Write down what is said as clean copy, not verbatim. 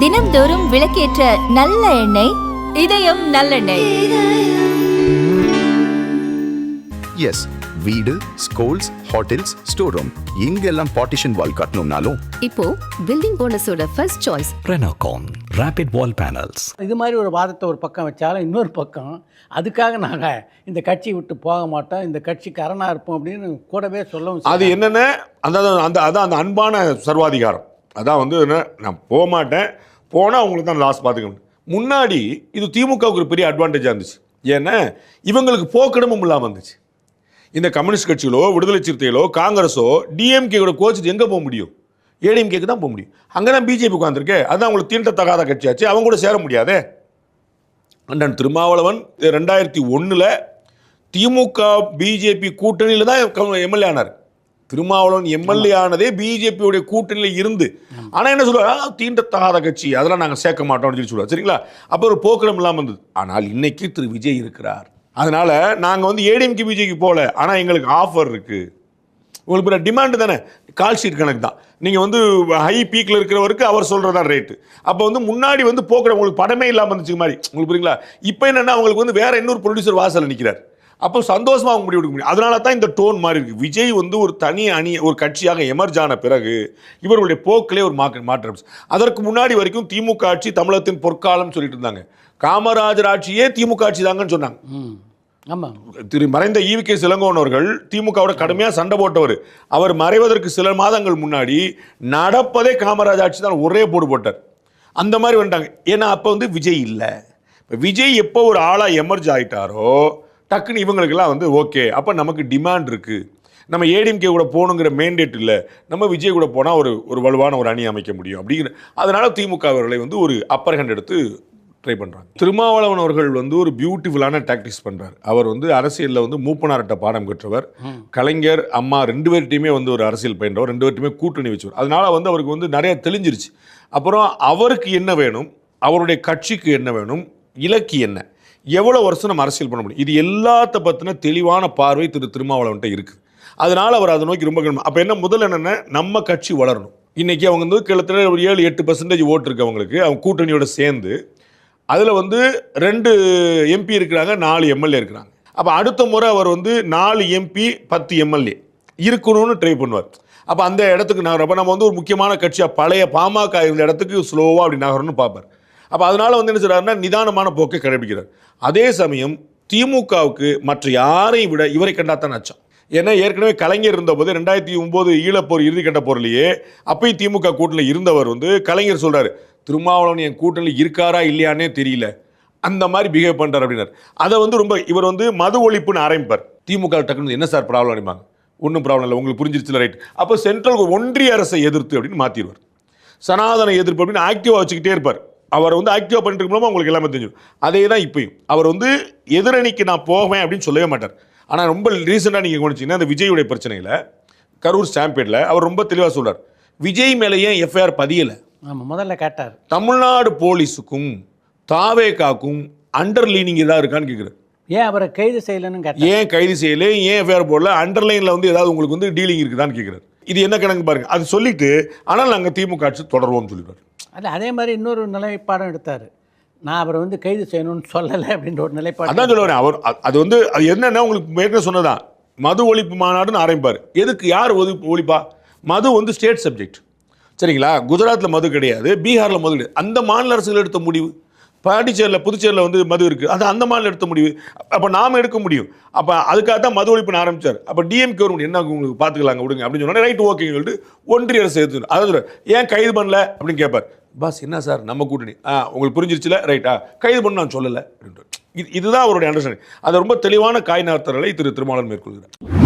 தினம்தோறும் விளக்கேற்ற நல்ல எண்ணெய் இதயம் நல்லெண்ணெய். எஸ், வீடு, ஸ்கூல்ஸ், ஹோட்டல்ஸ், ஸ்டோர் ரூம் இங்கெல்லாம் பார்ட்டிஷன் வால் கட்டணும்னாலும் இப்போ பில்டிங் ஓனர்ஸோட first choice Renocon Rapid Wall Panels. இது மாதிரி ஒரு வாதத்தை ஒரு பக்கம் வச்சாலும் இன்னொரு பக்கம் அதுக்காக நாங்கள் இந்த கட்சியை விட்டு போக மாட்டோம், இந்த கட்சிக்கு அரணாக இருப்போம் அப்படின்னு கூடவே சொல்லவும். அது என்னென்ன அந்த அன்பான சர்வாதிகாரம். அதான் வந்து என்ன, நான் போக மாட்டேன், போனால் அவங்களுக்கு தான் லாஸ் பார்த்துக்கணும். முன்னாடி இது திமுகவுக்கு ஒரு பெரிய அட்வான்டேஜாக இருந்துச்சு. ஏன்னா இவங்களுக்கு போக்கிடமும் இல்லாமல் இருந்துச்சு. இந்த கம்யூனிஸ்ட் கட்சிகளோ விடுதலை சிறுத்தைகளோ காங்கிரஸோ டிஎம்கேயோட கோச்சிட்டு எங்கே போக முடியும்? ஏடிஎம்கேக்கு தான் போக முடியும். அங்கே தான் பிஜேபி உட்காந்துருக்கு. அதுதான் அவங்களுக்கு தீண்டத்தகாத கட்சியாச்சு, அவங்க கூட சேர முடியாதே. அண்ணன் திருமாவளவன் 2001 திமுக பிஜேபி கூட்டணியில் தான் எம்எல்ஏ ஆனார். திருமாவளவன் எம்எல்ஏ ஆனதே பிஜேபியோடைய கூட்டணியில் இருந்து. ஆனால் என்ன சொல்லுவாங்க, தீண்டத்தகாத கட்சி, அதெல்லாம் நாங்கள் சேர்க்க மாட்டோம்னு சொல்லி சொல்லுவாங்க. சரிங்களா? அப்போ ஒரு போக்கிடம் இல்லாமல் இருந்தது. ஆனால் இன்னைக்கு திரு விஜய் இருக்கிறார். அதனால நாங்கள் வந்து ஏடிஎம்கே பிஜேக்கு போகல, ஆனால் எங்களுக்கு ஆஃபர் இருக்குது. உங்களுக்கு பிற டிமாண்டு தானே, கால் ஷீட் கணக்கு தான். நீங்கள் வந்து ஹை பீக்கில் இருக்கிறவருக்கு அவர் சொல்கிறதா ரேட்டு. அப்போ வந்து முன்னாடி வந்து போக்கிட உங்களுக்கு படமே இல்லாமல் இருந்துச்சு மாதிரி. உங்களுக்கு புரியுங்களா? இப்போ என்னென்னா அவங்களுக்கு வந்து வேற இன்னொரு ப்ரொடியூசர் வாசல் நிற்கிறார். அப்போ சந்தோஷமாக அவங்க முடிவு எடுக்க முடியும். அதனால தான் இந்த டோன் மாறி இருக்குது. விஜய் வந்து ஒரு தனி அணி, ஒரு கட்சியாக எமர்ஜ் ஆன பிறகு இவர்களுடைய போக்கிலே ஒரு மாற்றம். அதற்கு முன்னாடி வரைக்கும் திமுக ஆட்சி தமிழகத்தின் பொற்காலம் சொல்லிட்டு இருந்தாங்க. காமராஜர் ஆட்சியே திமுக ஆட்சி தாங்கன்னு சொன்னாங்க. ஆமாம், திரு மறைந்த ஈவிகே சிலங்கோன் அவர்கள் திமுகவோட கடுமையாக சண்டை போட்டவர். அவர் மறைவதற்கு சில மாதங்கள் முன்னாடி நடப்பதே காமராஜ் ஆட்சி தான் ஒரே போடு போட்டார். அந்த மாதிரி வந்துட்டாங்க. ஏன்னா அப்போ வந்து விஜய் இல்லை. இப்போ விஜய் எப்போ ஒரு ஆளாக எமர்ஜ் ஆகிட்டாரோ டக்குன்னு இவங்களுக்கெல்லாம் வந்து ஓகே, அப்போ நமக்கு டிமாண்ட் இருக்குது, நம்ம ஏடிஎம்கே கூட போகணுங்கிற மேண்டேட் இல்லை, நம்ம விஜய் கூட போனால் ஒரு வலுவான ஒரு அணி அமைக்க முடியும் அப்படிங்கிற. அதனால திமுக அவர்களை வந்து ஒரு அப்பர் ஹேண்ட் எடுத்து ட்ரை பண்ணுறாங்க. திருமாவளவன் அவர்கள் வந்து ஒரு பியூட்டிஃபுல்லான டாக்டிக்ஸ் பண்ணுறார். அவர் வந்து அரசியலில் வந்து மூப்பனார்ட்ட பாடம் கற்றவர். கலைஞர் அம்மா 2 பேர்ட்டையுமே வந்து ஒரு அரசியல் பயின்றவர், 2 பேர்ட்டையுமே கூட்டணி வச்சவர். அதனால வந்து அவருக்கு வந்து நிறைய தெளிஞ்சிருச்சு. அப்புறம் அவருக்கு என்ன வேணும், அவருடைய கட்சிக்கு என்ன வேணும், இலக்கு என்ன, எவ்வளோ வருஷம் நம்ம அரசியல் பண்ண முடியும், இது எல்லாத்த பற்றின தெளிவான பார்வை திருமாவளவன்ட்ட இருக்குது. அதனால அவர் அதை நோக்கி ரொம்ப கவனம். அப்போ என்ன, முதல்ல என்னென்ன, நம்ம கட்சி வளரணும். இன்னைக்கு அவங்க வந்து கிட்டத்தட்ட ஒரு 7-8% ஓட்டு இருக்கு அவங்களுக்கு, அவங்க கூட்டணியோட சேர்ந்து. அதில் வந்து 2 எம்பி இருக்கிறாங்க, 4 எம்எல்ஏ இருக்கிறாங்க. அப்போ அடுத்த முறை அவர் வந்து 4 எம்பி 10 எம்எல்ஏ இருக்கணும்னு ட்ரை பண்ணுவார். அப்போ அந்த இடத்துக்கு நகரப்போ நம்ம வந்து ஒரு முக்கியமான கட்சியாக பழைய பாமக இருந்த இடத்துக்கு ஸ்லோவாக அப்படி நகரணும்னு பார்ப்பார். அப்போ அதனால வந்து என்ன செய்றாருன்னா நிதானமான போக்கை கடைபிடிக்கிறார். அதே சமயம் திமுகவுக்கு மற்ற யாரையும் விட இவரை கண்டாத்தான் அச்சம். ஏன்னா ஏற்கனவே கலைஞர் இருந்தபோது 2009 ஈழப்போர் இறுதிக்கட்ட போர்லையே அப்பயும் திமுக கூட்டணியில் இருந்தவர் வந்து கலைஞர் சொல்கிறார், திருமாவளவன் என் கூட்டணியில் இருக்காரா இல்லையானே தெரியல, அந்த மாதிரி பிஹேவ் பண்ணுறார் அப்படின்னார். அதை வந்து ரொம்ப இவர் வந்து மது ஒழிப்புன்னு ஆரம்பிப்பார். திமுக டக்குன்னு என்ன சார் ப்ராப்ளம் அடிப்பாங்க, ஒன்றும் ப்ராப்ளம் இல்லை, உங்களுக்கு புரிஞ்சிருச்சுல, ரைட். அப்போ சென்ட்ரல் ஒன்றிய அரசை எதிர்த்து அப்படின்னு மாற்றிடுவார். சனாதன எதிர்ப்பு அப்படின்னு ஆக்டிவாக வச்சுக்கிட்டே இருப்பார். அவர் வந்து ஆக்டிவாக பண்ணிட்டு இருக்கும்போது உங்களுக்கு எல்லாமே தெரிஞ்சிடும். அதே தான் இப்பயும் அவர் வந்து எதிரணிக்கு நான் போவேன் அப்படின்னு சொல்லவே மாட்டார். ஆனால் ரொம்ப ரீசெண்டாக நீங்கள் கவனிச்சிங்கன்னா அந்த விஜயுடைய பிரச்சனையில் கரூர் ஸ்டாம்பேடில் அவர் ரொம்ப தெளிவாக சொல்கிறார், விஜய் மேலே ஏன் எஃப்ஐஆர் பதியலை. ஆமாம், முதல்ல கேட்டார். தமிழ்நாடு போலீஸுக்கும் தாவேகாக்கும் அண்டர்லைனிங் ஏதாவது இருக்கான்னு கேட்குறாரு. ஏன் அவரை கைது செய்யலைன்னு கேட்டார். ஏன் கைது செய்யலை, ஏன் எஃப்ஐஆர் போடல, அண்டர்லைனில் வந்து ஏதாவது உங்களுக்கு வந்து டீலிங் இருக்குதான்னு கேட்குறாரு. இது என்ன கணக்கு பாருங்க. அது சொல்லிட்டு ஆனால் நாங்கள் திமுக ஆட்சி தொடர்வோம்னு சொல்லிடுவார். அதே மாதிரி இன்னொரு நிலைப்பாடம் எடுத்தார், நான் அவரை வந்து கைது செய்யணும்னு சொல்லலை அப்படின்ற ஒரு நிலைப்பாடு. அதான் சொல்லுவார் அவர். அது வந்து அது என்னன்னா உங்களுக்கு ஏற்கனவே சொன்னதான், மது ஒழிப்பு மாநாடுன்னு ஆரம்பிப்பார். எதுக்கு, யார் ஒழிப்பா? மது வந்து ஸ்டேட் சப்ஜெக்ட், சரிங்களா? குஜராத்தில் மது கிடையாது, பீகாரில் மது கிடையாது. அந்த மாநில அரசுகள் எடுத்த முடிவு. பாண்டிச்சேரியில் புதுச்சேரியில் வந்து மது இருக்குது, அது அந்த மாநிலம் எடுத்த முடிவு. அப்போ நாம் எடுக்க முடியும். அப்போ அதுக்காக தான் மது ஒழிப்புன்னு ஆரம்பித்தார். அப்போ டிஎம்கே கவர்மெண்ட் என்ன உங்களுக்கு பார்த்துக்கலாங்க விடுங்க அப்படின்னு சொன்னால் ரைட் ஓகேன்னு சொல்லிட்டு ஒன்றிய அரசு எடுத்து அதாவது ஏன் கைது பண்ணல அப்படின்னு கேட்பார். பாஸ் என்ன சார் நம்ம கூட்டணி, உங்களுக்கு புரிஞ்சிருச்சுல, ரைட்டா, கைது பண்ண நான் சொல்லலை அப்படின்ட்டு. இதுதான் அவருடைய அண்டர்ஸ்டாண்டிங். அது ரொம்ப தெளிவான காய் நகர்த்தலை திருமாவளவன் மேற்கொள்கிறார்.